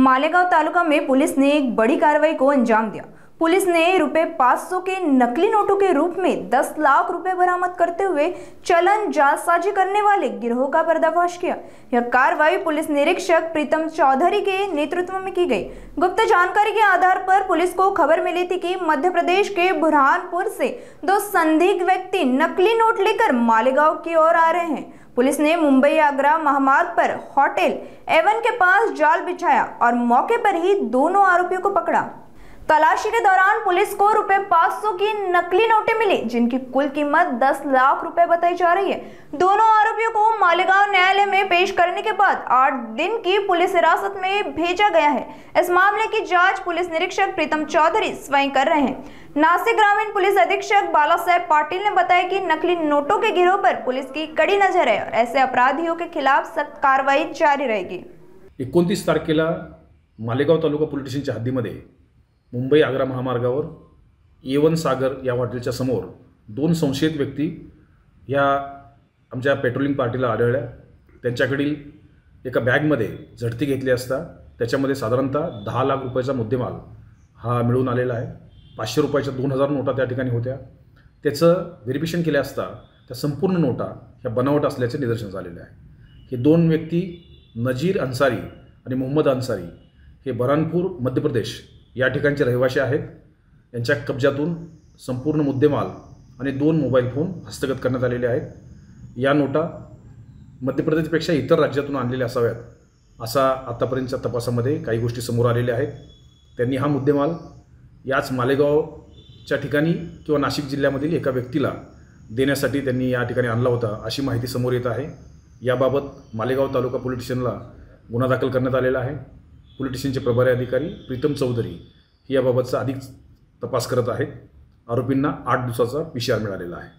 मालेगांव तालुका में पुलिस ने एक बड़ी कार्रवाई को अंजाम दिया। पुलिस ने रुपए 500 के नकली नोटों के रूप में 10 लाख रुपए बरामद करते हुए चलन जालसाजी करने वाले गिरोह का पर्दाफाश किया। यह कार्रवाई पुलिस निरीक्षक प्रीतम चौधरी के नेतृत्व में की गई। गुप्त जानकारी के आधार पर पुलिस को खबर मिली थी कि मध्य प्रदेश के बुरहानपुर से दो संदिग्ध व्यक्ति नकली नोट लेकर मालेगांव की ओर आ रहे हैं। पुलिस ने मुंबई आगरा महामार्ग पर होटल एवन के पास जाल बिछाया और मौके पर ही दोनों आरोपियों को पकड़ा। तलाशी के दौरान पुलिस को रुपए 500 की नकली नोटें मिली, जिनकी कुल कीमत 10 लाख रुपए बताई जा रही है। दोनों आरोपियों को मालेगांव न्यायालय में पेश करने के बाद 8 दिन की पुलिस हिरासत में भेजा गया है। इस मामले की जांच पुलिस निरीक्षक प्रीतम चौधरी स्वयं कर रहे हैं। नासिक ग्रामीण पुलिस अधीक्षक बाला साहेब पाटिल ने बताया कि नकली नोटों के गिरोह पर पुलिस की कड़ी नजर है और ऐसे अपराधियों के खिलाफ सख्त कार्रवाई जारी रहेगी। 29 तारखेला मालेगाव तालुका पोलीस स्टेशनच्या हद्दीमध्ये मुंबई आग्रा महामार्गावर एवन सागर या हॉटेलच्या समोर दोन संशयित व्यक्ती या आमच्या पेट्रोलिंग पार्टीला आढळल्या। त्यांच्याकडील एका बॅगमध्ये झडती घेतली असता त्याच्यामध्ये साधारणतः 10 लाख रुपयाचा मुद्देमाल हा मिळून आलेला आहे। 500 रुपयाच्या 2000 नोटा त्या ठिकाणी होत्या। त्याचं व्हेरिफिकेशन केले असता त्या संपूर्ण नोटा ह्या बनावट असल्याचे निदर्शनास आलेले आहे। हे दोन व्यक्ती नजीर अन्सारी आणि मोहम्मद अन्सारी हे बुरहानपूर मध्य प्रदेश या ठिकाणचे रहिवासी आहेत। यांच्या कब्जातून संपूर्ण मुद्देमाल आणि 2 मोबाईल फोन हस्तगत करण्यात आलेले आहेत। या नोटा मध्य प्रदेशपेक्षा इतर राज्यातून आणलेल्या असाव्यात असा आतापर्यंतच्या तपासामध्ये काही गोष्टी समोर आलेल्या आहेत। त्यांनी हा मुद्देमाल याच मालेगावच्या ठिकाणी किंवा नाशिक जिल्ह्यामधील एका व्यक्तीला देण्यासाठी त्यांनी या ठिकाणी आणला होता अशी माहिती समोर येत आहे। याबाबत मालेगाव तालुका पोलीस स्टेशनला गुन्हा दाखल करण्यात आलेला आहे। पोलीस स्टेशनचे प्रभारी अधिकारी प्रीतम चौधरी याबाबतचा अधिक तपास करत आहेत। आरोपींना 8 दिवसाचा PCR मिळालेला आहे।